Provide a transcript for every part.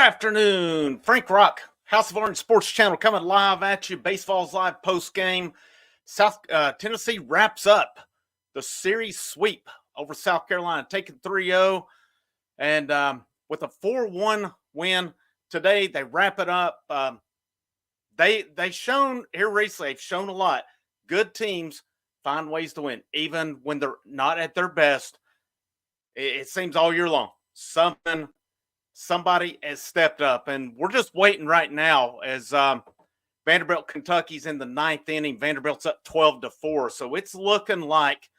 afternoon. Frank Rock, House of Orange Sports Channel coming live at you. BaseVols live post game. Tennessee wraps up the series sweep over South Carolina, taking 3-0. And with a 4-1 win today, they wrap it up. They've shown here recently, they've shown a lot. Good teams find ways to win, even when they're not at their best. It seems all year long. Somebody has stepped up, and we're just waiting right now as Vanderbilt, Kentucky's in the ninth inning. Vanderbilt's up 12-4. So it's looking like,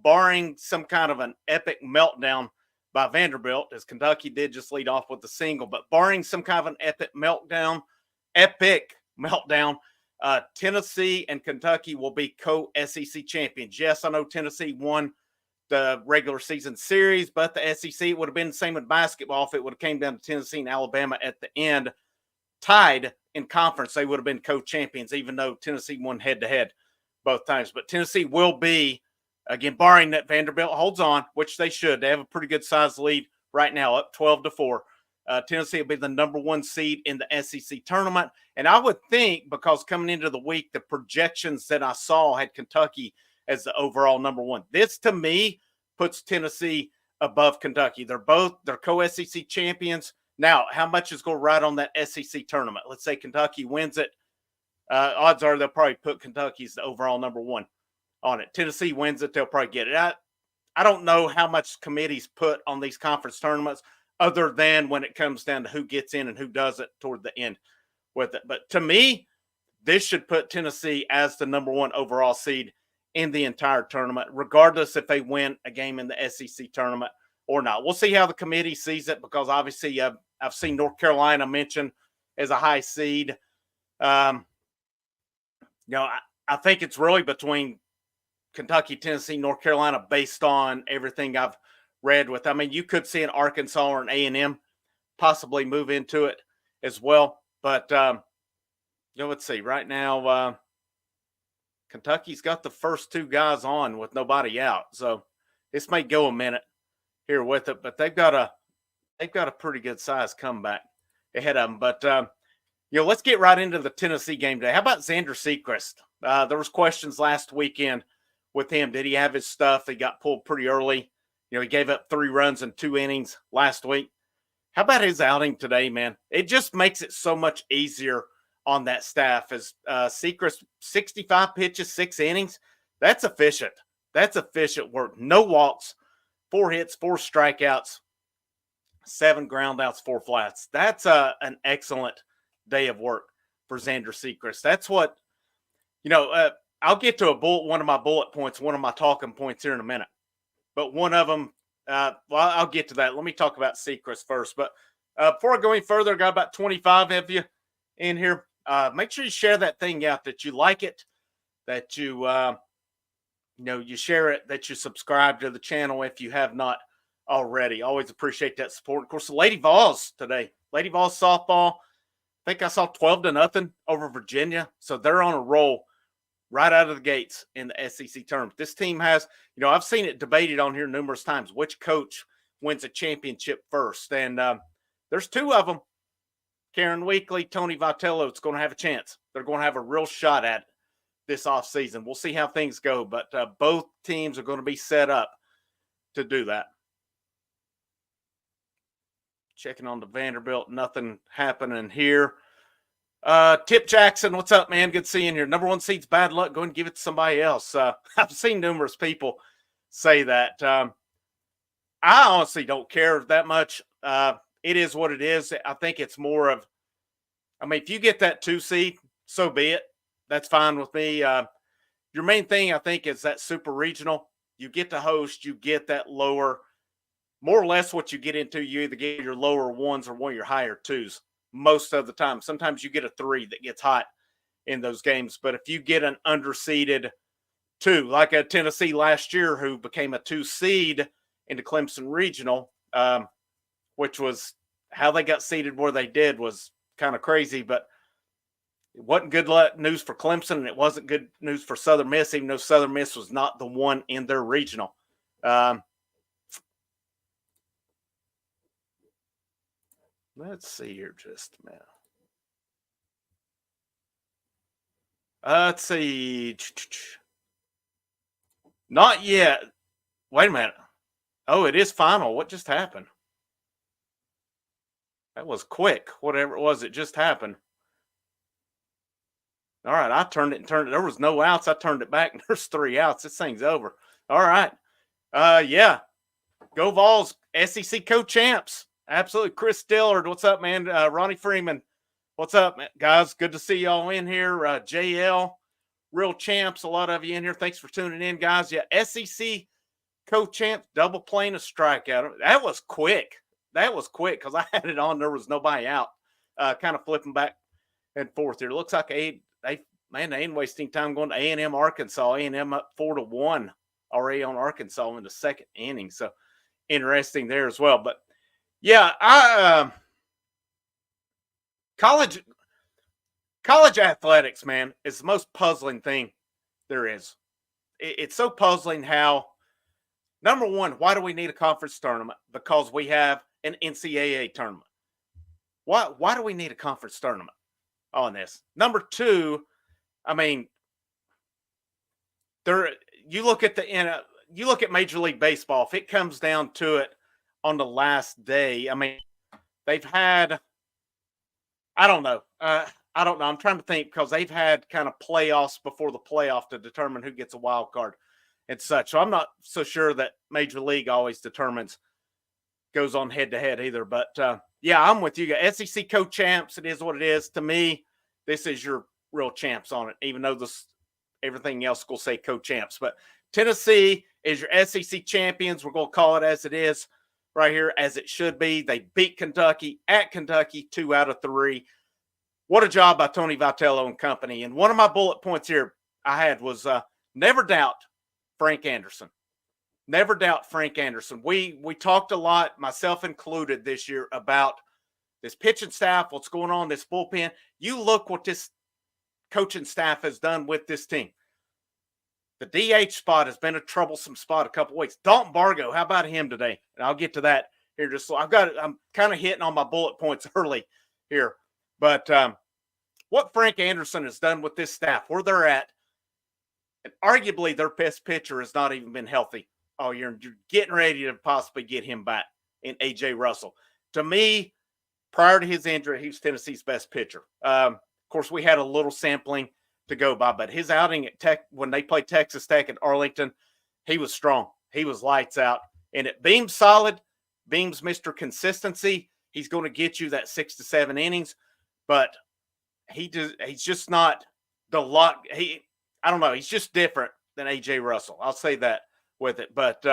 barring some kind of an epic meltdown by Vanderbilt, as Kentucky did just lead off with the single, but barring some kind of an epic meltdown, Tennessee and Kentucky will be co-SEC champions. Yes, I know Tennessee won the regular season series, but the SEC would have been the same with basketball if it would have came down to Tennessee and Alabama at the end, tied in conference. They would have been co-champions, even though Tennessee won head-to-head both times. But Tennessee will be, again, barring that Vanderbilt holds on, which they should. They have a pretty good size lead right now, up 12-4. Tennessee will be the number one seed in the SEC tournament. And I would think, because coming into the week, the projections that I saw had Kentucky as the overall number one. This, to me, puts Tennessee above Kentucky. They're co-SEC champions. Now, how much is going to ride on that SEC tournament? Let's say Kentucky wins it. Odds are they'll probably put Kentucky as the overall number one on it. Tennessee wins it, they'll probably get it. I don't know how much committees put on these conference tournaments other than when it comes down to who gets in and who doesn't toward the end with it. But to me, this should put Tennessee as the number one overall seed in the entire tournament, regardless if they win a game in the SEC tournament or not. We'll see how the committee sees it, because obviously I've seen North Carolina mentioned as a high seed. I think it's really between Kentucky, Tennessee, North Carolina, based on everything I've read with. I mean, you could see an Arkansas or an A&M possibly move into it as well. But, let's see. Right now, Kentucky's got the first two guys on with nobody out. So this may go a minute here with it, but they've got a pretty good size comeback ahead of them. But, let's get right into the Tennessee game today. How about Xander Sechrist? There was questions last weekend with him. Did he have his stuff? He got pulled pretty early. He gave up 3 runs in 2 innings last week. How about his outing today, man? It just makes it so much easier on that staff. As Sechrist, 65 pitches, 6 innings. That's efficient. That's efficient work. No walks, 4 hits, 4 strikeouts, 7 groundouts, 4 flats. That's an excellent day of work for Xander Sechrist. That's what, I'll get to one of my bullet points, one of my talking points here in a minute. But one of them, I'll get to that. Let me talk about Sechrist first. But before I go any further, I got about 25 of you in here. Make sure you share that thing out, that you like it, that you, you share it, that you subscribe to the channel if you have not already. Always appreciate that support. Of course, the Lady Vols today. Lady Vols softball, I think I saw 12-0 over Virginia. So they're on a roll right out of the gates in the SEC tournament. This team has, I've seen it debated on here numerous times, which coach wins a championship first. And there's 2 of them. Karen Weekly, Tony Vitello, it's going to have a chance. They're going to have a real shot at it this offseason. We'll see how things go, but both teams are going to be set up to do that. Checking on the Vanderbilt, nothing happening here. Tip Jackson, what's up, man? Good seeing you. Number 1 seed's bad luck. Go and give it to somebody else. I've seen numerous people say that. I honestly don't care that much. It is what it is. I think it's more of, if you get that 2 seed, so be it. That's fine with me. Your main thing, I think, is that super regional. You get to host, you get that lower, more or less what you get into, you either get your lower 1s or one of your higher 2s most of the time. Sometimes you get a 3 that gets hot in those games. But if you get an underseeded 2, like a Tennessee last year who became a 2 seed into Clemson Regional, which was how they got seeded where they did, was kind of crazy, but it wasn't good news for Clemson, and it wasn't good news for Southern Miss, even though Southern Miss was not the one in their regional. Let's see here just a minute. Let's see. Not yet. Wait a minute. Oh, it is final. What just happened? That was quick. Whatever it was, it just happened. All right, I turned it and turned it. There was no outs. I turned it back, and there's 3 outs. This thing's over. All right. Yeah. Go Vols, SEC co-champs. Absolutely. Chris Dillard, what's up, man? Ronnie Freeman, what's up, guys? Good to see y'all in here. JL, real champs, a lot of you in here. Thanks for tuning in, guys. Yeah, SEC co-champs, double playing a strikeout. That was quick. That was quick because I had it on. There was nobody out. Kind of flipping back and forth here. Looks like they ain't wasting time going to A&M Arkansas. A&M up 4-1 already on Arkansas in the second inning. So interesting there as well. But yeah, college athletics, man, is the most puzzling thing there is. It's so puzzling how, number one, why do we need a conference tournament? Because we have an NCAA tournament. Why do we need a conference tournament on this? Number two, I mean, you look at Major League Baseball. If it comes down to it on the last day, I mean, they've had, I don't know. I'm trying to think because they've had kind of playoffs before the playoff to determine who gets a wild card and such. So I'm not so sure that Major League always goes on head to head either. But yeah, I'm with you. SEC co-champs, it is what it is. To me, this is your real champs on it, even though everything else will say co-champs. But Tennessee is your SEC champions. We're going to call it as it is right here, as it should be. They beat Kentucky at Kentucky 2 out of 3. What a job by Tony Vitello and company. And one of my bullet points here I had was never doubt Frank Anderson. Never doubt Frank Anderson. We talked a lot, myself included, this year about this pitching staff, what's going on, this bullpen. You look what this coaching staff has done with this team. The DH spot has been a troublesome spot a couple weeks. Dalton Bargo, how about him today? And I'll get to that here just so. I'm kind of hitting on my bullet points early here. But what Frank Anderson has done with this staff, where they're at, and arguably their best pitcher has not even been healthy all year. You're getting ready to possibly get him back in A.J. Russell. To me, prior to his injury, he was Tennessee's best pitcher. Of course, we had a little sampling to go by, but his outing at Tech, when they played Texas Tech at Arlington, he was strong. He was lights out. And it Beam's solid. Beam's Mr. Consistency. He's going to get you that 6 to 7 innings, but he's just not the lot. I don't know. He's just different than A.J. Russell. I'll say that with it. But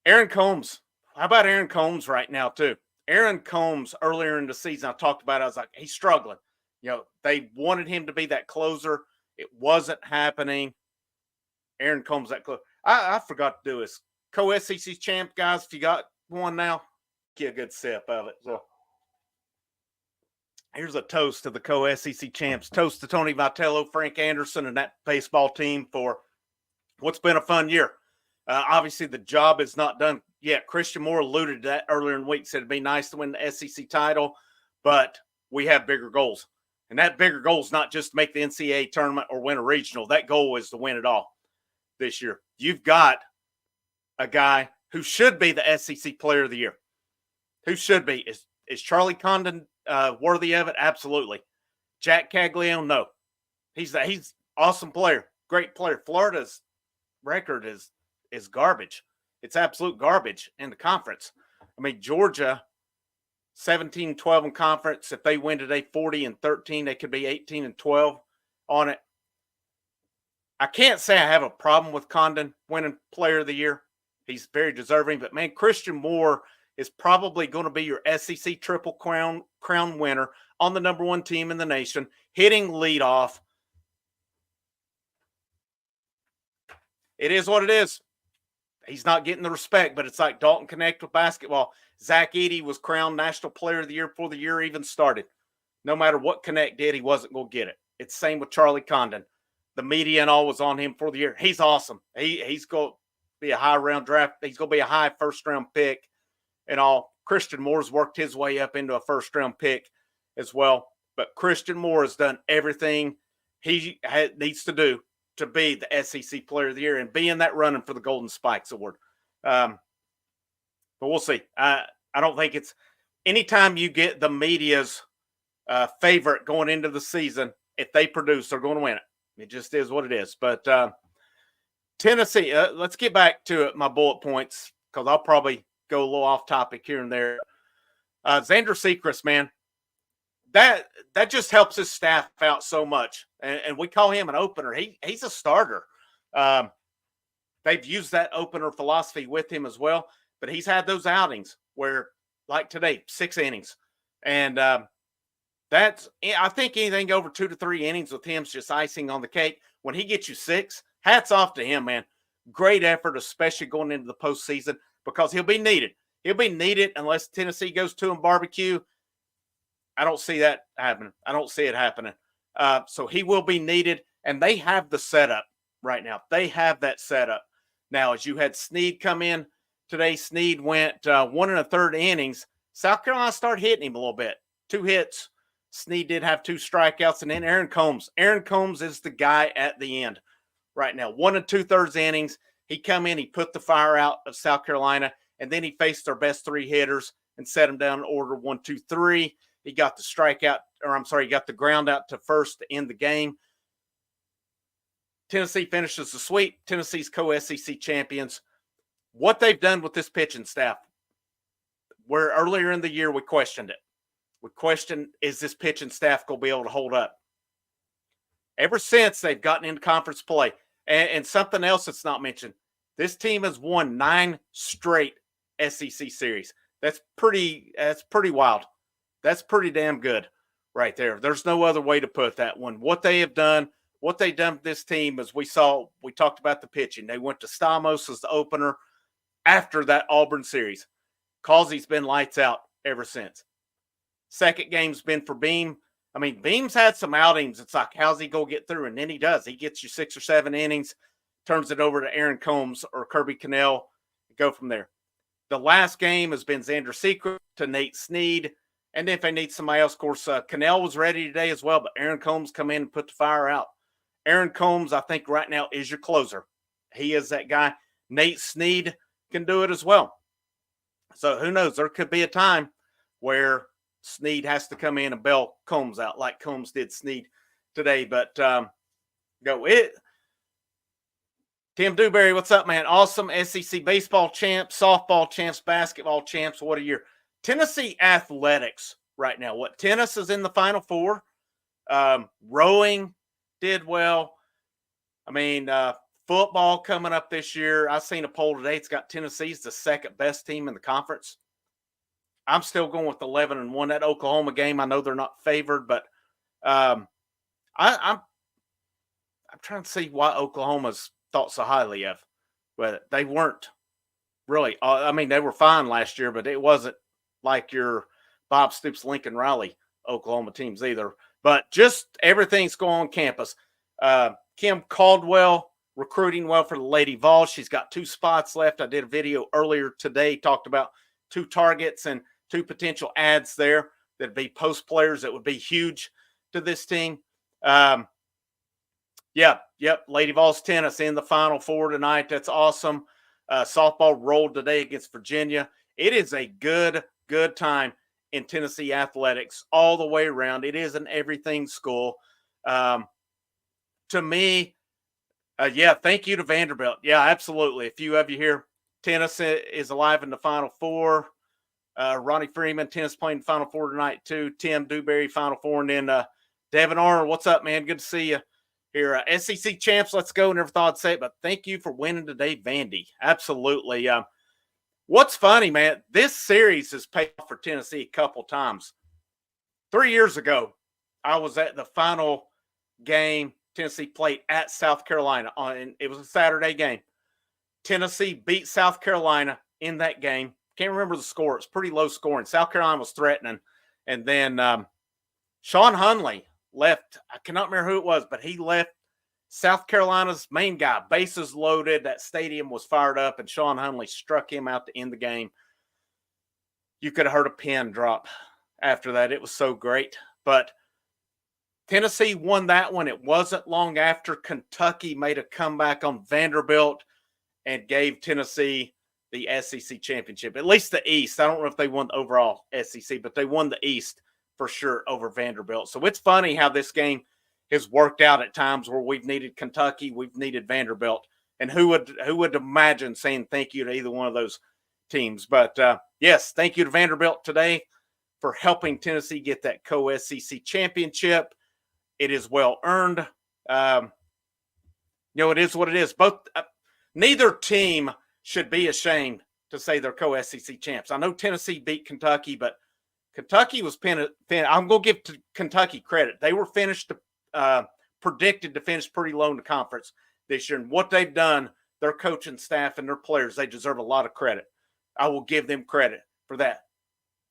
Aaron Combs, how about Aaron Combs right now too? Aaron Combs earlier in the season, I talked about it. I was like, he's struggling. You know, they wanted him to be that closer. It wasn't happening. Aaron Combs, that close. I forgot to do his co-SEC champ, guys. If you got one now, get a good sip of it. So here's a toast to the co-SEC champs. Toast to Tony Vitello, Frank Anderson, and that baseball team for what's been a fun year. Obviously, the job is not done yet. Christian Moore alluded to that earlier in the week, said it'd be nice to win the SEC title, but we have bigger goals. And that bigger goal is not just to make the NCAA tournament or win a regional. That goal is to win it all this year. You've got a guy who should be the SEC Player of the Year. Who should be? Is Charlie Condon worthy of it? Absolutely. Jack Caglione, no. He's awesome player, great player. Florida's record is garbage. It's absolute garbage in the conference. I mean, Georgia, 17-12 in conference. If they win today, 40-13, they could be 18-12 on it. I can't say I have a problem with Condon winning Player of the Year. He's very deserving. But, man, Christian Moore is probably going to be your SEC Triple Crown winner on the number 1 team in the nation, hitting leadoff. It is what it is. He's not getting the respect, but it's like Dalton Connect with basketball. Zach Edey was crowned National Player of the Year before the year even started. No matter what Connect did, he wasn't going to get it. It's the same with Charlie Condon. The media and all was on him for the year. He's awesome. He's going to be a high round draft. He's going to be a high first round pick and all. Christian Moore's worked his way up into a first-round pick as well. But Christian Moore has done everything he needs to do to be the SEC Player of the Year and be in that running for the Golden Spikes Award. But we'll see. I don't think it's anytime you get the media's favorite going into the season, if they produce, they're going to win it. It just is what it is. But Tennessee, let's get back to my bullet points because I'll probably go a little off topic here and there. Xander Sechrist, man, that just helps his staff out so much. And we call him an opener. He's a starter. They've used that opener philosophy with him as well. But he's had those outings where, like today, 6 innings. And I think anything over 2 to 3 innings with him is just icing on the cake. When he gets you 6, hats off to him, man. Great effort, especially going into the postseason, because he'll be needed. He'll be needed unless Tennessee goes to him barbecue. I don't see that happening. I don't see it happening. So he will be needed, and they have the setup right now. They have that setup. Now, as you had Snead come in today, Snead went 1 1/3 innings. South Carolina started hitting him a little bit. 2 hits. Snead did have 2 strikeouts, and then Aaron Combs. Aaron Combs is the guy at the end right now. 1 2/3 innings. He come in, he put the fire out of South Carolina, and then he faced their best 3 hitters and set them down in order 1, 2, 3. He got the strikeout, he got the ground out to first to end the game. Tennessee finishes the sweep. Tennessee's co-SEC champions. What they've done with this pitching staff, where earlier in the year we questioned it. We questioned, is this pitching staff going to be able to hold up? Ever since they've gotten into conference play, and something else that's not mentioned, this team has won 9 straight SEC series. That's pretty wild. That's pretty damn good right there. There's no other way to put that one. What they've done with this team is we talked about the pitching. They went to Stamos as the opener after that Auburn series. Causey's been lights out ever since. Second game's been for Beam. I mean, Beam's had some outings. It's like, how's he go get through? And then he does. He gets you 6 or 7 innings, turns it over to Aaron Combs or Kirby Cannell, go from there. The last game has been Xander Sechrist to Nate Snead. And then if they need somebody else, of course, Cannell was ready today as well, but Aaron Combs come in and put the fire out. Aaron Combs, I think right now, is your closer. He is that guy. Nate Snead can do it as well. So who knows? There could be a time where Snead has to come in and bail Combs out like Combs did Snead today. But go it. Tim Dewberry, what's up, man? Awesome SEC baseball champs, softball champs, basketball champs. What a year. Tennessee athletics right now. What, tennis is in the Final Four. Rowing did well. I mean, football coming up this year. I seen a poll today. It's got Tennessee's the second best team in the conference. I'm still going with 11-1. That Oklahoma game, I know they're not favored, but I'm trying to see why Oklahoma's thought so highly of. But they weren't really. I mean, they were fine last year, but it wasn't like your Bob Stoops, Lincoln Riley Oklahoma teams either. But just everything's going on campus. Kim Caldwell recruiting well for the Lady Vols. She's got 2 spots left. I did a video earlier today, talked about 2 targets and 2 potential ads there that'd be post players that would be huge to this team. Yep. Lady Vols tennis in the Final Four tonight. That's awesome. Softball rolled today against Virginia. It is a good time in Tennessee athletics all the way around. It is an everything school. To me, thank you to Vanderbilt. Yeah, absolutely. A few of you here. Tennis is alive in the Final Four. Ronnie Freeman, tennis playing Final Four tonight too. Tim Dewberry, Final Four. And then Devin Arnold, what's up, man? Good to see you here. SEC champs, let's go. Never thought I'd say it, but thank you for winning today, Vandy. Absolutely. What's funny, man, this series has paid off for Tennessee a couple times. 3 years ago, I was at the final game Tennessee played at South Carolina. And it was a Saturday game. Tennessee beat South Carolina in that game. Can't remember the score. It's pretty low scoring. South Carolina was threatening. And then Sean Hunley left. I cannot remember who it was, but he left South Carolina's main guy. Bases loaded. That stadium was fired up, and Sean Hunley struck him out to end the game. you could have heard a pin drop after that. It was so great. But Tennessee won that one. It wasn't long after Kentucky made a comeback on Vanderbilt and gave Tennessee the SEC championship, at least the East. I don't know if they won the overall SEC, but they won the East for sure over Vanderbilt. So it's funny how this game has worked out at times where we've needed Kentucky, we've needed Vanderbilt, and who would imagine saying thank you to either one of those teams? But yes, thank you to Vanderbilt today for helping Tennessee get that co-SEC championship. It is well earned. It is what it is. Both neither team should be ashamed to say they're co-SEC champs. I know Tennessee beat Kentucky, but Kentucky was I'm going to give Kentucky credit. They were predicted to finish pretty low in the conference this year. And what they've done, their coaching staff and their players, they deserve a lot of credit. I will give them credit for that.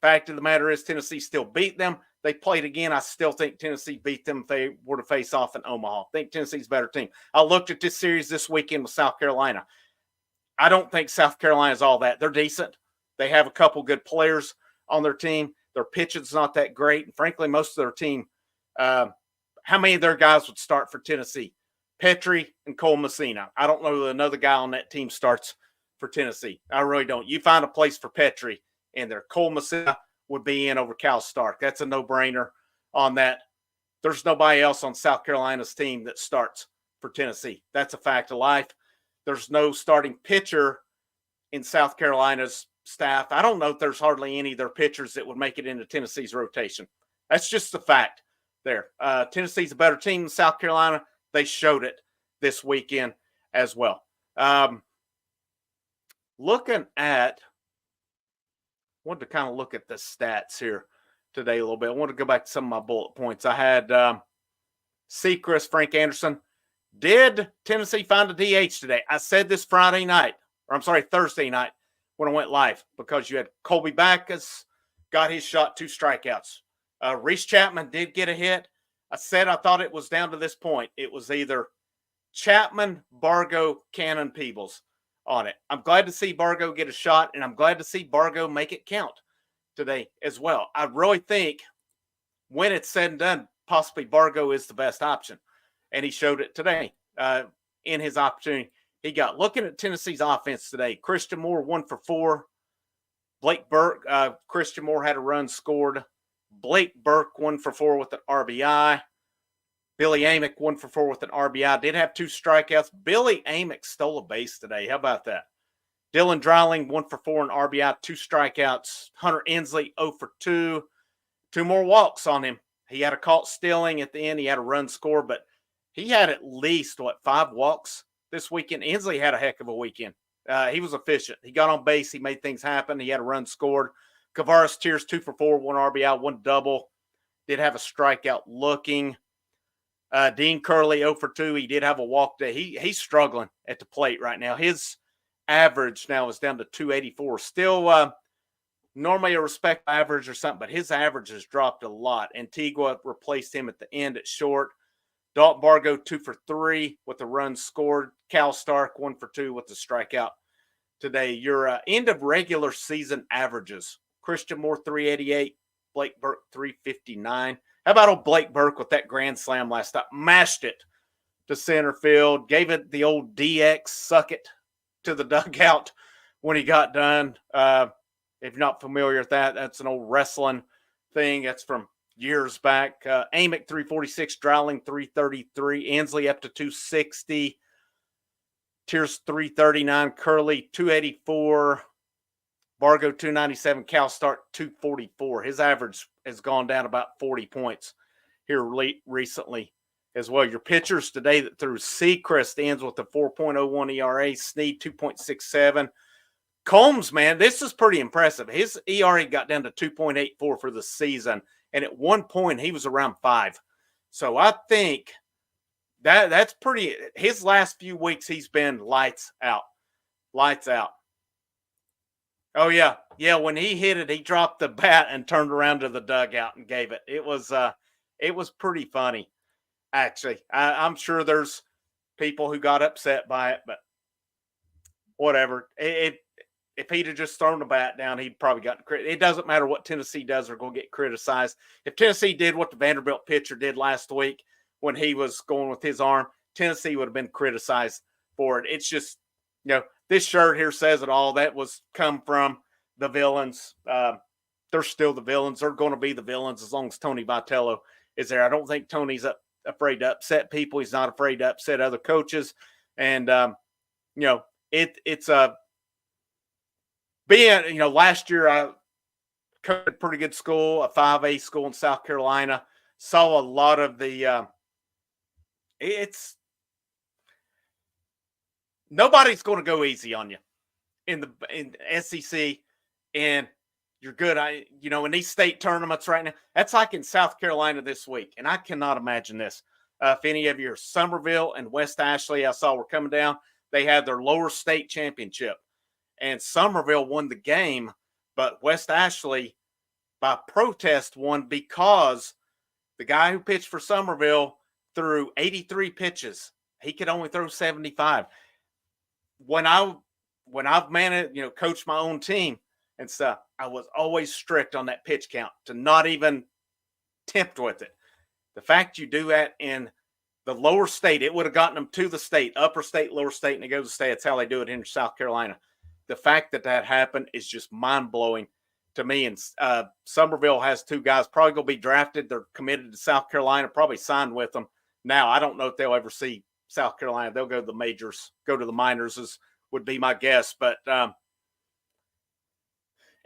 Fact of the matter is Tennessee still beat them. They played again. I still think Tennessee beat them if they were to face off in Omaha. I think Tennessee's a better team. I looked at this series this weekend with South Carolina. I don't think South Carolina is all that. They're decent. They have a couple good players on their team. Their pitching's not that great. And frankly, most of their team, how many of their guys would start for Tennessee? Petrie and Cole Messina. I don't know that another guy on that team starts for Tennessee. I really don't. You find a place for Petrie in there. Cole Messina would be in over Cal Stark. That's a no-brainer on that. There's nobody else on South Carolina's team that starts for Tennessee. That's a fact of life. There's no starting pitcher in South Carolina's staff. I don't know if there's hardly any of their pitchers that would make it into Tennessee's rotation. That's just the fact there. Tennessee's a better team than South Carolina. They showed it this weekend as well. Wanted to kind of look at the stats here today a little bit. I want to go back to some of my bullet points. I had Sechrist, Frank Anderson. Did Tennessee find a DH today? I said this Thursday night when I went live, because you had Colby Backus got his shot, 2 strikeouts. Reese Chapman did get a hit. I said I thought it was down to this point. It was either Chapman, Bargo, Cannon, Peebles on it. I'm glad to see Bargo get a shot, and I'm glad to see Bargo make it count today as well. I really think when it's said and done, possibly Bargo is the best option. And he showed it today in his opportunity he got. Looking at Tennessee's offense today, Christian Moore 1 for 4. Blake Burke, Christian Moore had a run scored. Blake Burke 1 for 4 with an RBI. Billy Amick 1 for 4 with an RBI. Did have 2 strikeouts. Billy Amick stole a base today. How about that? Dylan Dreiling 1 for 4 and RBI, 2 strikeouts. Hunter Inslee 0 for 2. 2 more walks on him. He had a caught stealing at the end. He had a run score, but he had at least, 5 walks this weekend. Inslee had a heck of a weekend. He was efficient. He got on base. He made things happen. He had a run scored. Kavaris Tears 2 for 4, 1 RBI, 1 double. Did have a strikeout looking. Dean Curley 0 for 2. He did have a walk day. He's struggling at the plate right now. His average now is down to 284. Still normally a respect average or something, but his average has dropped a lot. Antigua replaced him at the end at short. Dalton Bargo 2 for 3 with a run scored. Cal Stark 1 for 2 with the strikeout today. Your end of regular season averages: Christian Moore 388, Blake Burke 359. How about old Blake Burke with that grand slam last night? Mashed it to center field, gave it the old DX suck it to the dugout when he got done. If you're not familiar with that, that's an old wrestling thing. That's from years back. Amick 346, Dreiling 333, Inslee up to 260, Tears 339, Curley 284, Bargo 297, Cal Stark 244. His average has gone down about 40 points here recently as well. Your pitchers today that threw: Sechrist ends with a 4.01 ERA, Snead 2.67. Combs, man, this is pretty impressive. His ERA got down to 2.84 for the season, and at one point he was around 5. So I think that's pretty. His last few weeks he's been lights out. Lights out. Oh, yeah. Yeah, when he hit it, he dropped the bat and turned around to the dugout and gave it. It was pretty funny, actually. I'm sure there's people who got upset by it, but whatever. It if he'd have just thrown the bat down, he'd probably gotten credit. It doesn't matter what Tennessee does; they're going to get criticized. If Tennessee did what the Vanderbilt pitcher did last week when he was going with his arm, Tennessee would have been criticized for it. It's just, this shirt here says it all. That was come from the villains. They're still the villains. They're going to be the villains as long as Tony Vitello is there. I don't think Tony's afraid to upset people. He's not afraid to upset other coaches. And, it's a being, last year I coached a pretty good school, a 5A school in South Carolina, saw a lot of the, nobody's going to go easy on you in SEC, and you're good. In these state tournaments right now, that's like in South Carolina this week. And I cannot imagine this. If any of your Summerville and West Ashley, I saw were coming down, they had their lower state championship. And Summerville won the game, but West Ashley, by protest, won because the guy who pitched for Summerville threw 83 pitches. He could only throw 75. When I've managed, coached my own team and stuff, I was always strict on that pitch count to not even tempt with it. The fact you do that in the lower state, it would have gotten them to the state, upper state, lower state, and they go to the state. That's how they do it in South Carolina. The fact that happened is just mind-blowing to me. And Summerville has two guys probably going to be drafted. They're committed to South Carolina, probably signed with them. Now, I don't know if they'll ever see South Carolina. They'll go to the majors, go to the minors would be my guess. But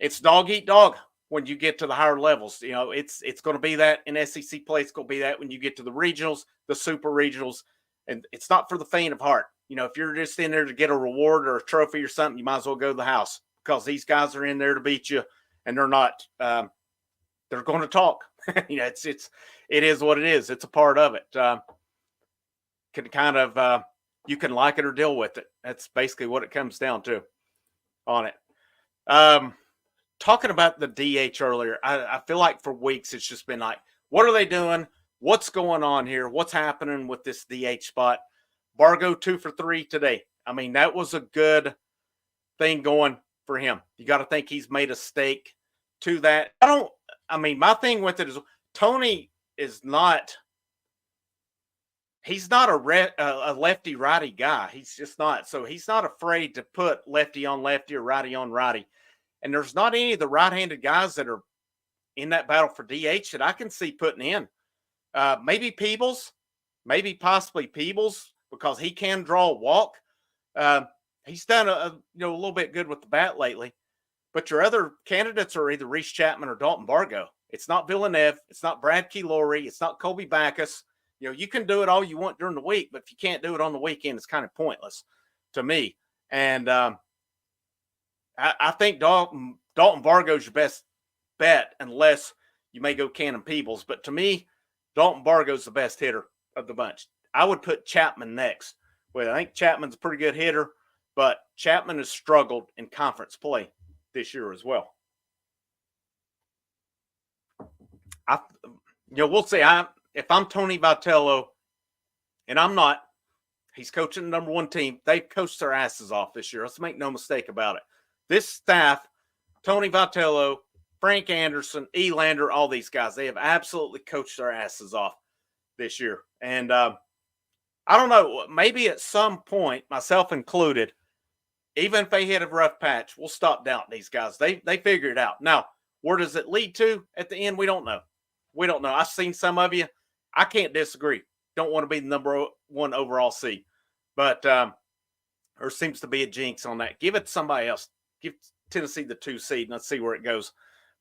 it's dog eat dog when you get to the higher levels. It's going to be that in SEC play. It's going to be that when you get to the regionals, the super regionals. And it's not for the faint of heart. If you're just in there to get a reward or a trophy or something, you might as well go to the house, because these guys are in there to beat you, and they're not. They're going to talk. It is what it is. It's a part of it. You can like it or deal with it. That's basically what it comes down to on it. Talking about the DH earlier, I feel like for weeks it's just been like, what are they doing? What's going on here? What's happening with this DH spot? Bargo 2 for 3 today. I mean, that was a good thing going for him. You got to think he's made a stake to that. My thing with it is Tony is not, he's not a lefty righty guy. He's just not. So he's not afraid to put lefty on lefty or righty on righty. And there's not any of the right-handed guys that are in that battle for DH that I can see putting in. Maybe Peebles, possibly Peebles, because he can draw a walk. He's done a little bit good with the bat lately. But your other candidates are either Reese Chapman or Dalton Bargo. It's not Villeneuve. It's not Brad Keylori. It's not Colby Backus. You can do it all you want during the week, but if you can't do it on the weekend, it's kind of pointless to me. And I think Dalton Bargo is your best bet, unless you may go Cannon Peebles. But to me, Dalton Bargo is the best hitter of the bunch. I would put Chapman next. Well, I think Chapman's a pretty good hitter, but Chapman has struggled in conference play this year as well. We'll see. If I'm Tony Vitello, and I'm not, he's coaching the number one team. They've coached their asses off this year. Let's make no mistake about it. This staff, Tony Vitello, Frank Anderson, Elander, all these guys, they have absolutely coached their asses off this year. And I don't know, maybe at some point, myself included, even if they hit a rough patch, we'll stop doubting these guys. They figure it out. Now, where does it lead to at the end? We don't know. I've seen some of you. I can't disagree. Don't want to be the number one overall seed. But there seems to be a jinx on that. Give it to somebody else. Give Tennessee the 2 seed, and let's see where it goes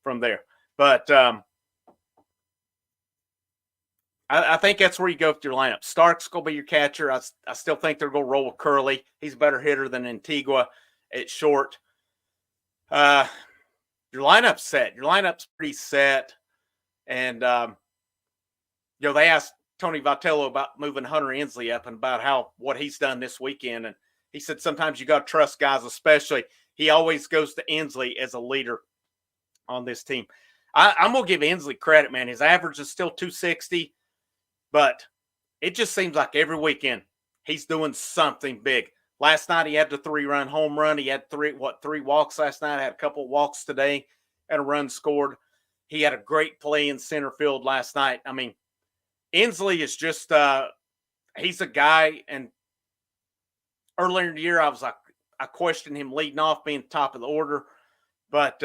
from there. But I think that's where you go with your lineup. Stark's going to be your catcher. I still think they're going to roll with Curley. He's a better hitter than Antigua at short. Your lineup's set. Your lineup's pretty set. And, they asked Tony Vitello about moving Hunter Inslee up and about what he's done this weekend. And he said sometimes you got to trust guys, especially he always goes to Inslee as a leader on this team. I'm going to give Inslee credit, man. His average is still 260, but it just seems like every weekend he's doing something big. Last night he had the 3-run home run. He had three walks last night. Had a couple walks today and a run scored. He had a great play in center field last night. I mean, Inslee is just he's a guy, and earlier in the year I questioned him leading off being top of the order, but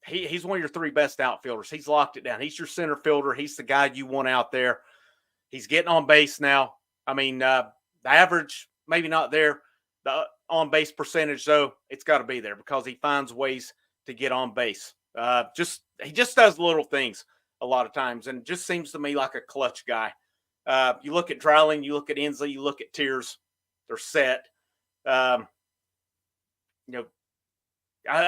he's one of your 3 best outfielders. He's locked it down. He's your center fielder. He's the guy you want out there. He's getting on base now. I mean, the average, maybe not there. The on base percentage, though, it's got to be there because he finds ways to get on base. He just does little things a lot of times, and just seems to me like a clutch guy. You look at Dreiling, you look at Inslee, you look at Tiers, they're set. I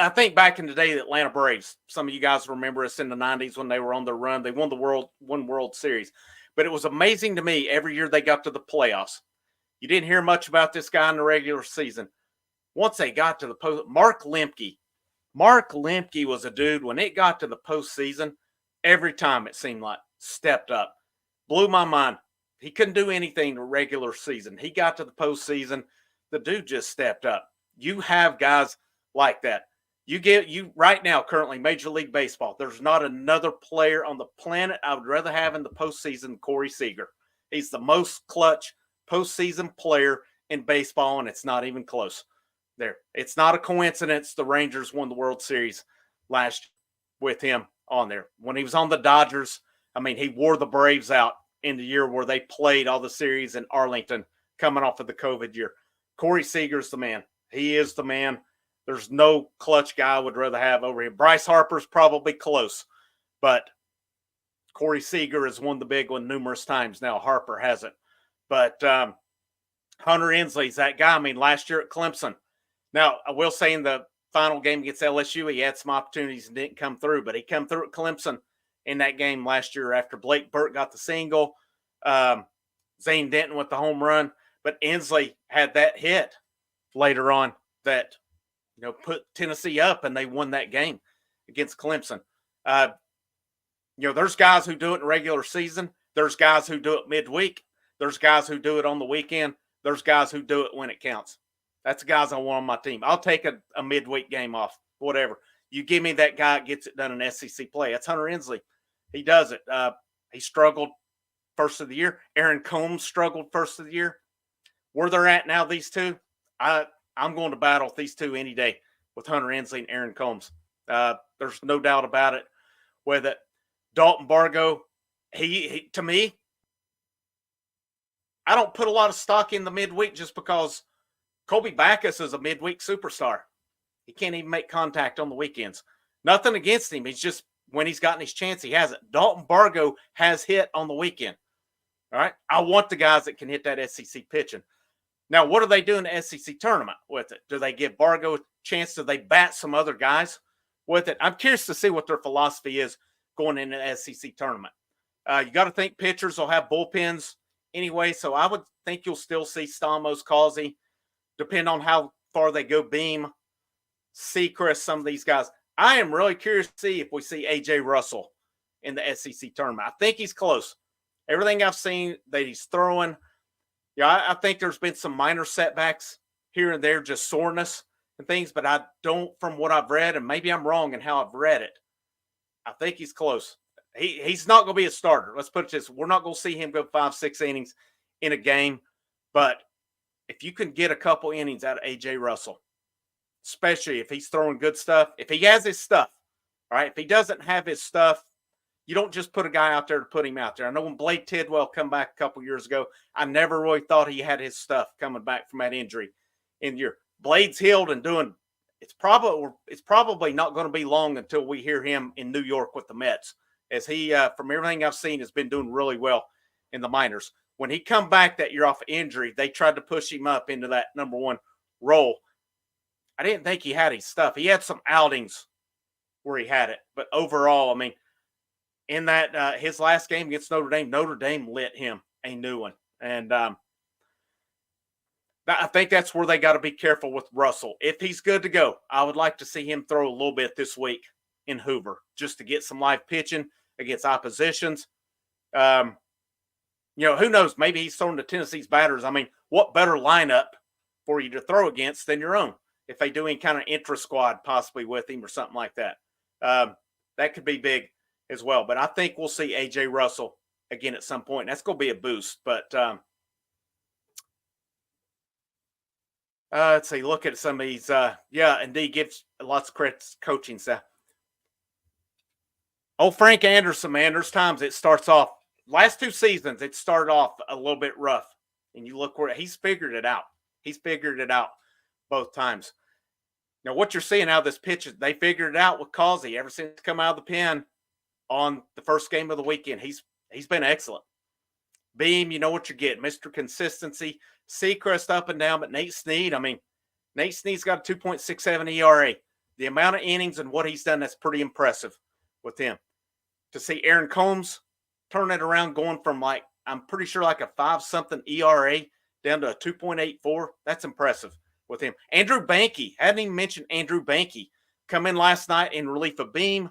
think back in the day, the Atlanta Braves, some of you guys remember us in the 90s when they were on their run. They won one World Series. But it was amazing to me every year they got to the playoffs. You didn't hear much about this guy in the regular season. Once they got to the post, Mark Lemke was a dude, when it got to the postseason, every time it seemed like stepped up. Blew my mind. He couldn't do anything in the regular season. He got to the postseason. The dude just stepped up. You have guys like that. You right now, currently, Major League Baseball, there's not another player on the planet I would rather have in the postseason than Corey Seager. He's the most clutch postseason player in baseball, and it's not even close. It's not a coincidence the Rangers won the World Series last year with him on there. When he was on the Dodgers, I mean, he wore the Braves out in the year where they played all the series in Arlington coming off of the COVID year. Corey Seager's the man. He is the man. There's no clutch guy I would rather have over him. Bryce Harper's probably close, but Corey Seager has won the big one numerous times now. Harper hasn't. But Hunter Inslee's that guy. I mean, last year at Clemson. Now, I will say in the final game against LSU, he had some opportunities and didn't come through, but he come through at Clemson in that game last year after Blake Burke got the single, Zane Denton with the home run. But Inslee had that hit later on that put Tennessee up, and they won that game against Clemson. There's guys who do it in regular season. There's guys who do it midweek. There's guys who do it on the weekend. There's guys who do it when it counts. That's the guys I want on my team. I'll take a midweek game off, whatever. You give me that guy that gets it done in SEC play. That's Hunter Inslee. He does it. He struggled first of the year. Aaron Combs struggled first of the year. Where they're at now, these two, I'm going to battle with these two any day with Hunter Inslee and Aaron Combs. There's no doubt about it. With it, Dalton Bargo, he to me, I don't put a lot of stock in the midweek just because Colby Backus is a midweek superstar. He can't even make contact on the weekends. Nothing against him. He's just, when he's gotten his chance, he has it. Dalton Bargo has hit on the weekend. All right. I want the guys that can hit that SEC pitching. Now, what do they do in the SEC tournament with it? Do they give Bargo a chance? Do they bat some other guys with it? I'm curious to see what their philosophy is going into the SEC tournament. You got to think pitchers will have bullpens anyway, so I would think you'll still see Stamos, Causey, depending on how far they go, Beam, Sechrist, some of these guys. I am really curious to see if we see A.J. Russell in the SEC tournament. I think he's close. Everything I've seen that he's throwing, I think there's been some minor setbacks here and there, just soreness and things, but I don't, from what I've read, and maybe I'm wrong in how I've read it, I think he's close. He's not going to be a starter. Let's put it this. We're not going to see him go 5-6 innings in a game, but if you can get a couple innings out of A.J. Russell, especially if he's throwing good stuff, if he has his stuff, all right, if he doesn't have his stuff, you don't just put a guy out there to put him out there. I know when Blake Tidwell come back a couple years ago, I never really thought he had his stuff coming back from that injury in the year. Blade's healed and doing – it's probably not going to be long until we hear him in New York with the Mets, as he, from everything I've seen, has been doing really well in the minors. When he come back that year off injury, they tried to push him up into that number one role. I didn't think he had his stuff. He had some outings where he had it, but overall, I mean, in that his last game against Notre Dame lit him a new one. And I think that's where they got to be careful with Russell. If he's good to go, I would like to see him throw a little bit this week in Hoover just to get some live pitching against oppositions. Who knows? Maybe he's throwing to Tennessee's batters. I mean, what better lineup for you to throw against than your own? If they do any kind of intra squad possibly with him or something like that, that could be big as well. But I think we'll see AJ Russell again at some point. That's going to be a boost. But let's see. Look at some of these. Yeah, indeed, gives lots of credit to coaching staff. Oh, Frank Anderson, man. There's times it starts off. Last 2 seasons, it started off a little bit rough, and you look where he's figured it out. He's figured it out both times. Now, what you're seeing out of this pitch is they figured it out with Causey ever since come out of the pen on the first game of the weekend. He's been excellent. Beam, you know what you're getting. Mr. Consistency. Seacrest up and down, but Nate Snead, I mean, Nate Snead's got a 2.67 ERA. The amount of innings and what he's done, that's pretty impressive with him. To see Aaron Combs turn it around, going from like, I'm pretty sure like a 5-something ERA down to a 2.84, that's impressive with him. Andrew Banky, hadn't even mentioned Andrew Banky, come in last night in relief of Beam.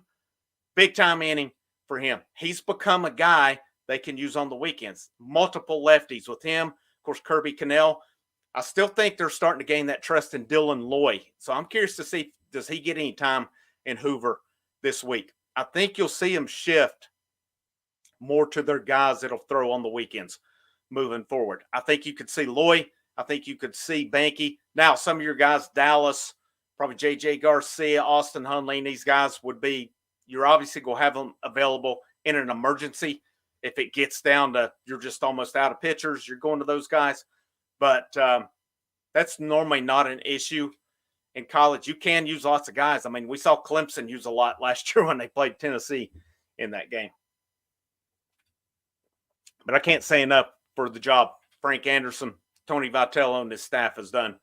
Big time inning for him. He's become a guy they can use on the weekends. Multiple lefties with him. Of course, Kirby Cannell. I still think they're starting to gain that trust in Dylan Loy. So I'm curious to see, does he get any time in Hoover this week? I think you'll see him shift more to their guys that'll throw on the weekends moving forward. I think you could see Loy. I think you could see Banky. Now, some of your guys, Dallas, probably J.J. Garcia, Austin Hunley, these guys would be, you're obviously going to have them available in an emergency. If it gets down to you're just almost out of pitchers, you're going to those guys. But that's normally not an issue in college. You can use lots of guys. I mean, we saw Clemson use a lot last year when they played Tennessee in that game. But I can't say enough for the job Frank Anderson, Tony Vitello, and his staff has done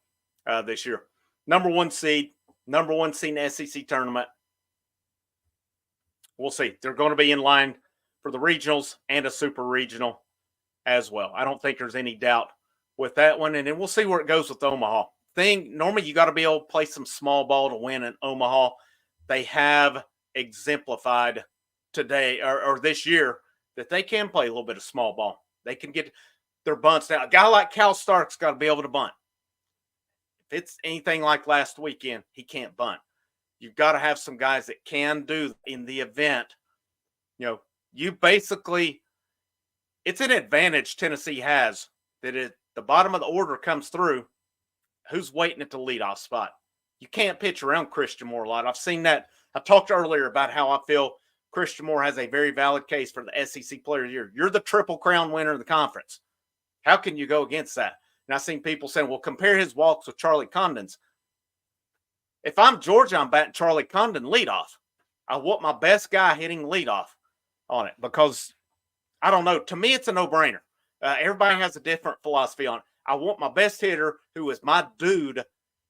this year. Number one seed in the SEC tournament. We'll see. They're going to be in line for the regionals and a super regional as well. I don't think there's any doubt with that one. And then we'll see where it goes with Omaha. Normally you got to be able to play some small ball to win in Omaha. They have exemplified today or this year that they can play a little bit of small ball. They can get their bunts down. A guy like Cal Stark's got to be able to bunt. If it's anything like last weekend, he can't bunt. You've got to have some guys that can do in the event. You know, you basically, it's an advantage Tennessee has that at the bottom of the order comes through, who's waiting at the leadoff spot. You can't pitch around Christian Moore a lot. I've seen that. I talked earlier about how I feel Christian Moore has a very valid case for the SEC Player of the Year. You're the Triple Crown winner of the conference. How can you go against that? And I've seen people saying, well, compare his walks with Charlie Condon's. If I'm Georgia, I'm batting Charlie Condon leadoff. I want my best guy hitting leadoff on it because, I don't know, to me it's a no-brainer. Everybody has a different philosophy on it. I want my best hitter, who is my dude,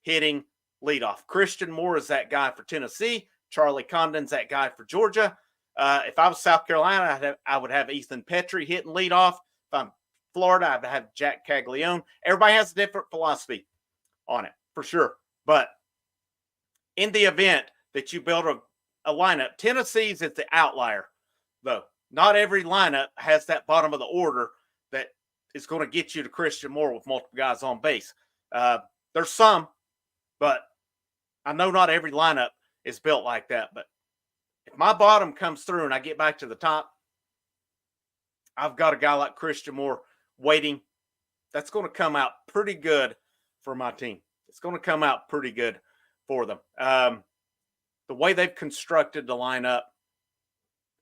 hitting leadoff. Christian Moore is that guy for Tennessee. Charlie Condon's that guy for Georgia. If I was South Carolina, I would have Ethan Petrie hitting leadoff. If I'm Florida, I'd have Jack Caglione. Everybody has a different philosophy on it, for sure. But in the event that you build a lineup, Tennessee's is the outlier, though. Not every lineup has that bottom of the order that is going to get you to Christian Moore with multiple guys on base. There's some, but I know not every lineup is built like that. But if my bottom comes through and I get back to the top, I've got a guy like Christian Moore waiting. That's going to come out pretty good for my team. It's going to come out pretty good for them. The way they've constructed the lineup,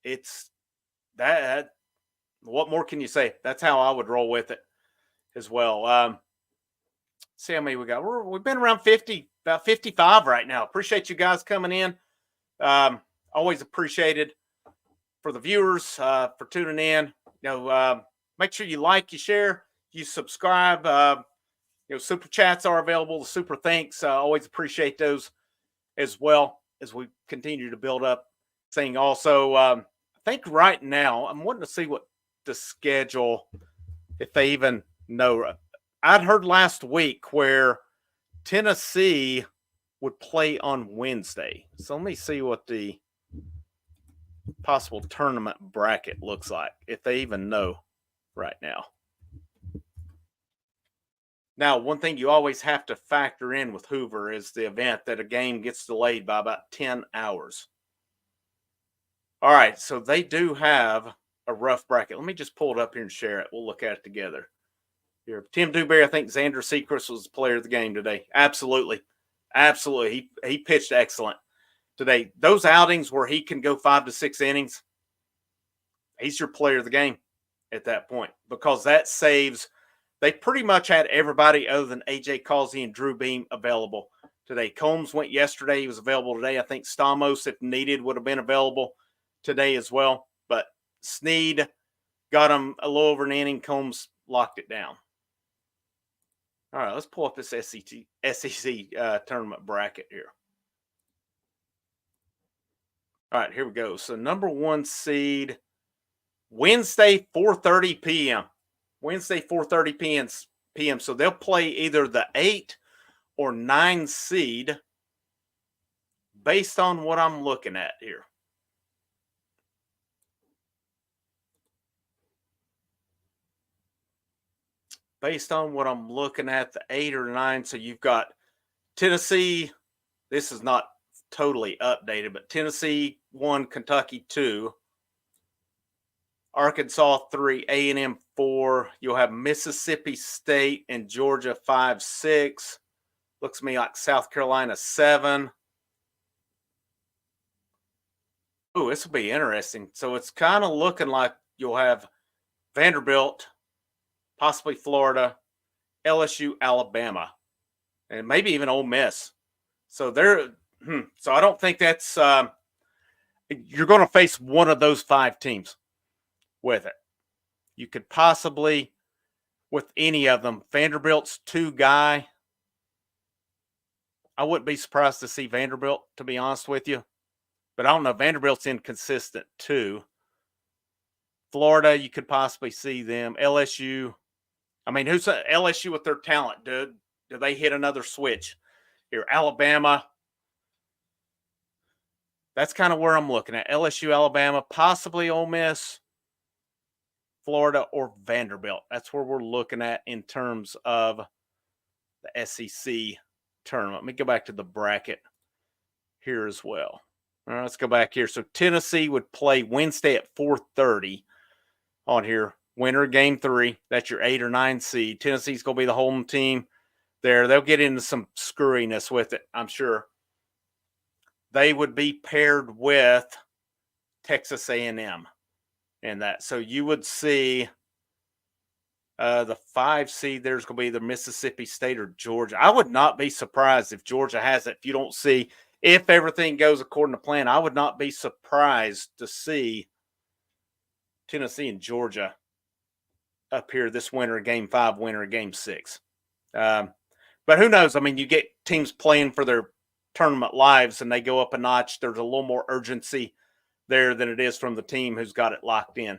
it's that. What more can you say? That's how I would roll with it as well. See how many we got. We've been around 50, about 55 right now. Appreciate you guys coming in. Always appreciated for the viewers for tuning in. Make sure you like, you share, you subscribe. Super chats are available. The super thanks. Always appreciate those as well as we continue to build up thing. Also, I think right now I'm wanting to see what the schedule, if they even know. I'd heard last week where Tennessee would play on Wednesday. So let me see what the possible tournament bracket looks like, if they even know right now. Now, one thing you always have to factor in with Hoover is the event that a game gets delayed by about 10 hours. All right, so they do have a rough bracket. Let me just pull it up here and share it. We'll look at it together. Here, Tim Dewberry, I think Xander Sechrist was the player of the game today. Absolutely. Absolutely. He pitched excellent today. Those outings where he can go 5 to 6 innings, he's your player of the game at that point, because that saves. They pretty much had everybody other than AJ Causey and Drew Beam available today. Combs went yesterday. He was available today. I think Stamos, if needed, would have been available today as well. But Snead got him a little over an inning. Combs locked it down. All right, let's pull up this SEC tournament bracket here. All right, here we go. So number 1 seed, Wednesday, 4:30 p.m. Wednesday, 4:30 p.m. So they'll play either the 8 or 9 seed based on what I'm looking at here. Based on what I'm looking at, the 8 or 9. So you've got Tennessee. This is not totally updated, but Tennessee 1, Kentucky 2. Arkansas 3, A&M 4. You'll have Mississippi State and Georgia 5, 6. Looks to me like South Carolina 7. Ooh, this will be interesting. So it's kind of looking like you'll have Vanderbilt, possibly Florida, LSU, Alabama, and maybe even Ole Miss. So so I don't think that's you're going to face one of those 5 teams with it. You could possibly, with any of them, Vanderbilt's 2 guy. I wouldn't be surprised to see Vanderbilt, to be honest with you. But I don't know. Vanderbilt's inconsistent too. Florida, you could possibly see them. LSU. I mean, who's LSU with their talent, dude? Do they hit another switch? Here, Alabama. That's kind of where I'm looking at. LSU, Alabama, possibly Ole Miss, Florida, or Vanderbilt. That's where we're looking at in terms of the SEC tournament. Let me go back to the bracket here as well. All right, let's go back here. So Tennessee would play Wednesday at 4:30 on here. Winner game 3. That's your 8 or 9 seed. Tennessee's going to be the home team there. They'll get into some screwiness with it, I'm sure. They would be paired with Texas A&M in that. So you would see the 5 seed. There's going to be either Mississippi State or Georgia. I would not be surprised if Georgia has it. If you don't see, if everything goes according to plan, I would not be surprised to see Tennessee and Georgia up here this winter, game 5, winter, game 6. But who knows? I mean, you get teams playing for their tournament lives and they go up a notch. There's a little more urgency there than it is from the team who's got it locked in.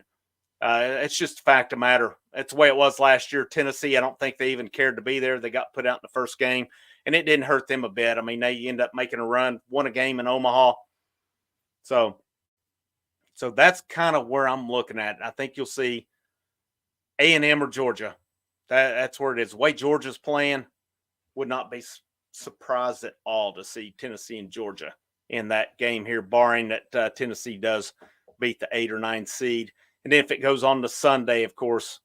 It's just a fact of matter. It's the way it was last year. Tennessee, I don't think they even cared to be there. They got put out in the first game, and it didn't hurt them a bit. I mean, they end up making a run, won a game in Omaha. So that's kind of where I'm looking at. I think you'll see A&M or Georgia. That's where it is. The way Georgia's playing, would not be surprised at all to see Tennessee and Georgia in that game here, barring that Tennessee does beat the 8 or 9 seed. And then if it goes on to Sunday, of course.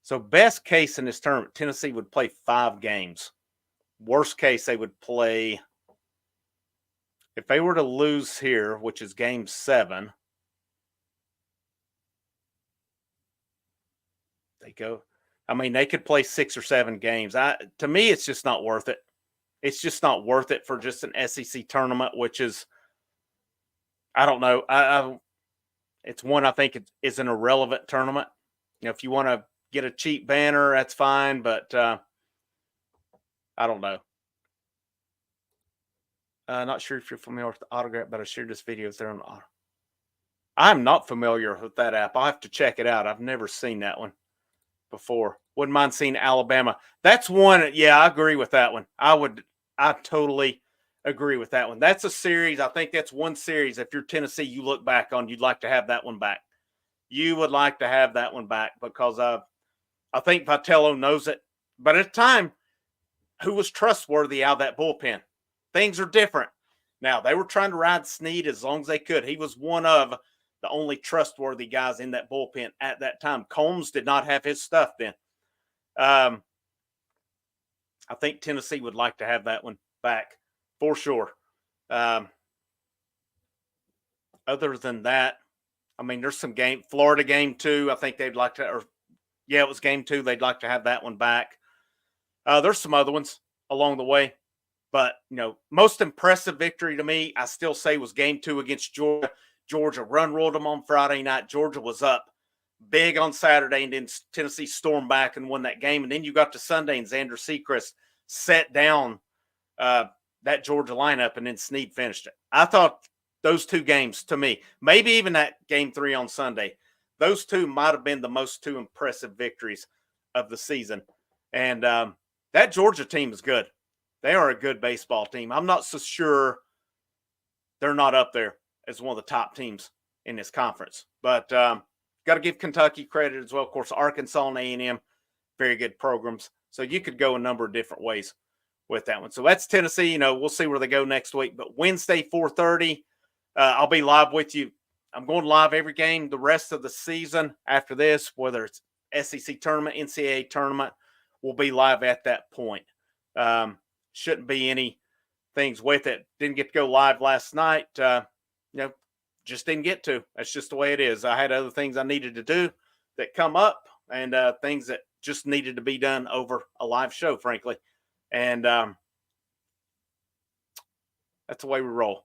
So best case in this tournament, Tennessee would play 5 games. Worst case, they would play, if they were to lose here, which is game 7, they go, I mean, they could play 6 or 7 games. To me, it's just not worth it. It's just not worth it for just an SEC tournament, which is, I don't know. It's one I think is an irrelevant tournament. You know, if you want to get a cheap banner, that's fine, but I don't know. Not sure if you're familiar with the Autograph, but I shared this video there on the Auto. I'm not familiar with that app. I'll have to check it out. I've never seen that one before. Wouldn't mind seeing Alabama. That's one. Yeah, I agree with that one. I totally agree with that one. That's a series. I think that's one series. If you're Tennessee, you look back on, you'd like to have that one back. You would like to have that one back because I think Vitello knows it. But at the time, who was trustworthy out of that bullpen? Things are different. Now, they were trying to ride Snead as long as they could. He was one of the only trustworthy guys in that bullpen at that time. Combs did not have his stuff then. I think Tennessee would like to have that one back for sure. Other than that, I mean, there's some Florida game 2. I think they'd like to, it was game 2. They'd like to have that one back. There's some other ones along the way. But, most impressive victory to me, I still say, was game 2 against Georgia. Georgia run ruled them on Friday night. Georgia was up big on Saturday, and then Tennessee stormed back and won that game. And then you got to Sunday, and Xander Sechrist set down that Georgia lineup, and then Snead finished it. I thought those 2 games, to me, maybe even that game 3 on Sunday, those 2 might have been the most 2 impressive victories of the season. And that Georgia team is good. They are a good baseball team. I'm not so sure they're not up there as one of the top teams in this conference. But got to give Kentucky credit as well. Of course, Arkansas and A&M, very good programs. So you could go a number of different ways with that one. So that's Tennessee. We'll see where they go next week. But Wednesday, 4:30, I'll be live with you. I'm going live every game the rest of the season after this, whether it's SEC tournament, NCAA tournament, we'll be live at that point. Shouldn't be any things with it. Didn't get to go live last night. Just didn't get to. That's just the way it is. I had other things I needed to do that come up, and things that just needed to be done over a live show, frankly. And that's the way we roll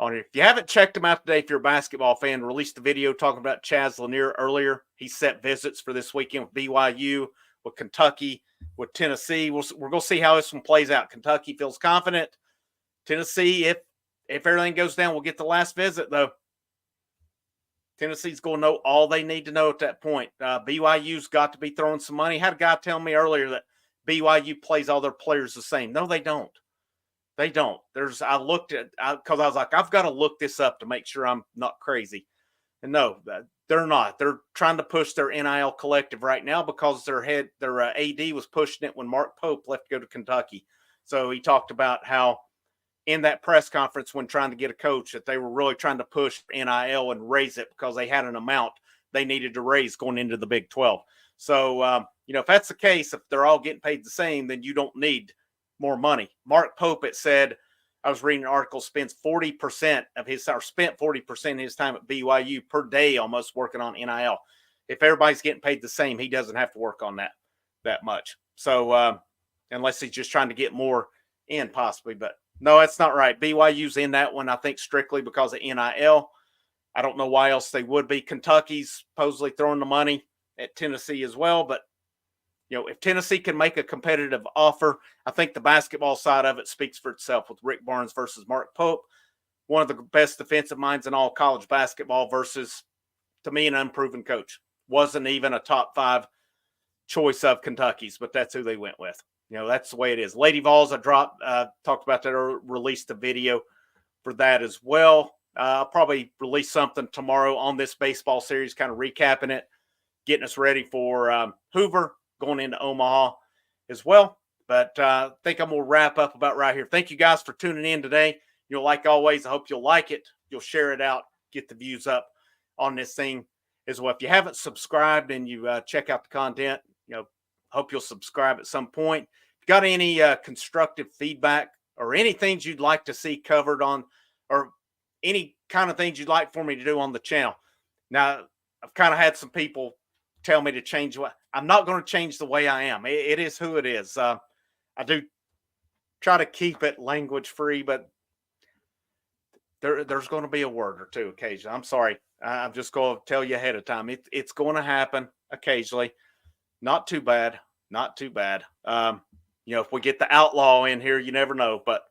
on here. If you haven't checked them out today, if you're a basketball fan, released a video talking about Chaz Lanier earlier. He set visits for this weekend with BYU, with Kentucky, with Tennessee. We're going to see how this one plays out. Kentucky feels confident. Tennessee, if everything goes down, we'll get the last visit, though. Tennessee's going to know all they need to know at that point. BYU's got to be throwing some money. I had a guy tell me earlier that BYU plays all their players the same. No, they don't. They don't. I looked at, because I was like, I've got to look this up to make sure I'm not crazy. And no, they're not. They're trying to push their NIL collective right now because their AD was pushing it when Mark Pope left to go to Kentucky. So he talked about how in that press conference when trying to get a coach that they were really trying to push NIL and raise it because they had an amount they needed to raise going into the Big 12. So, if that's the case, if they're all getting paid the same, then you don't need more money. Mark Pope, it said, I was reading an article, spent 40% of his time at BYU per day almost working on NIL. If everybody's getting paid the same, he doesn't have to work on that much. So unless he's just trying to get more in possibly, but no, that's not right. BYU's in that one, I think, strictly because of NIL. I don't know why else they would be. Kentucky's supposedly throwing the money at Tennessee as well, but if Tennessee can make a competitive offer, I think the basketball side of it speaks for itself with Rick Barnes versus Mark Pope, one of the best defensive minds in all college basketball versus, to me, an unproven coach. Wasn't even a top 5 choice of Kentucky's, but that's who they went with. That's the way it is. Lady Vols, I talked about that, or released a video for that as well. I'll probably release something tomorrow on this baseball series, kind of recapping it, getting us ready for Hoover, going into Omaha as well. But I think I'm going to wrap up about right here. Thank you guys for tuning in today. Like always, I hope you'll like it. You'll share it out, get the views up on this thing as well. If you haven't subscribed and you check out the content, hope you'll subscribe at some point. If you got any constructive feedback or any things you'd like to see covered on, or any kind of things you'd like for me to do on the channel. Now, I've kind of had some people tell me to change I'm not going to change the way I am. It is who it is. I do try to keep it language free, but there's going to be a word or two occasionally. I'm sorry. I'm just going to tell you ahead of time. It's going to happen occasionally. Not too bad. Not too bad. If we get the outlaw in here, you never know. But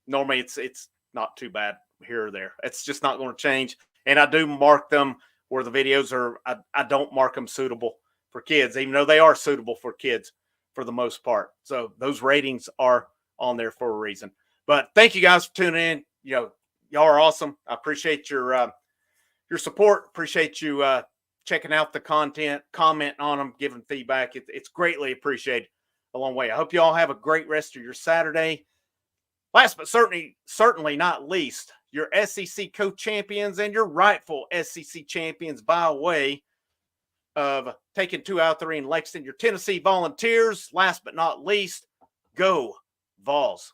normally it's not too bad here or there. It's just not going to change. And I do mark them where the videos are. I don't mark them suitable for kids, even though they are suitable for kids for the most part. So those ratings are on there for a reason. But thank you guys for tuning in. Y'all are awesome. I appreciate your support. Appreciate you checking out the content, commenting on them, giving feedback. It's greatly appreciated a long way. I hope you all have a great rest of your Saturday. Last but certainly not least, your SEC co-champions and your rightful SEC champions by way of taking 2 out of 3 in Lexington, your Tennessee Volunteers. Last but not least, go Vols.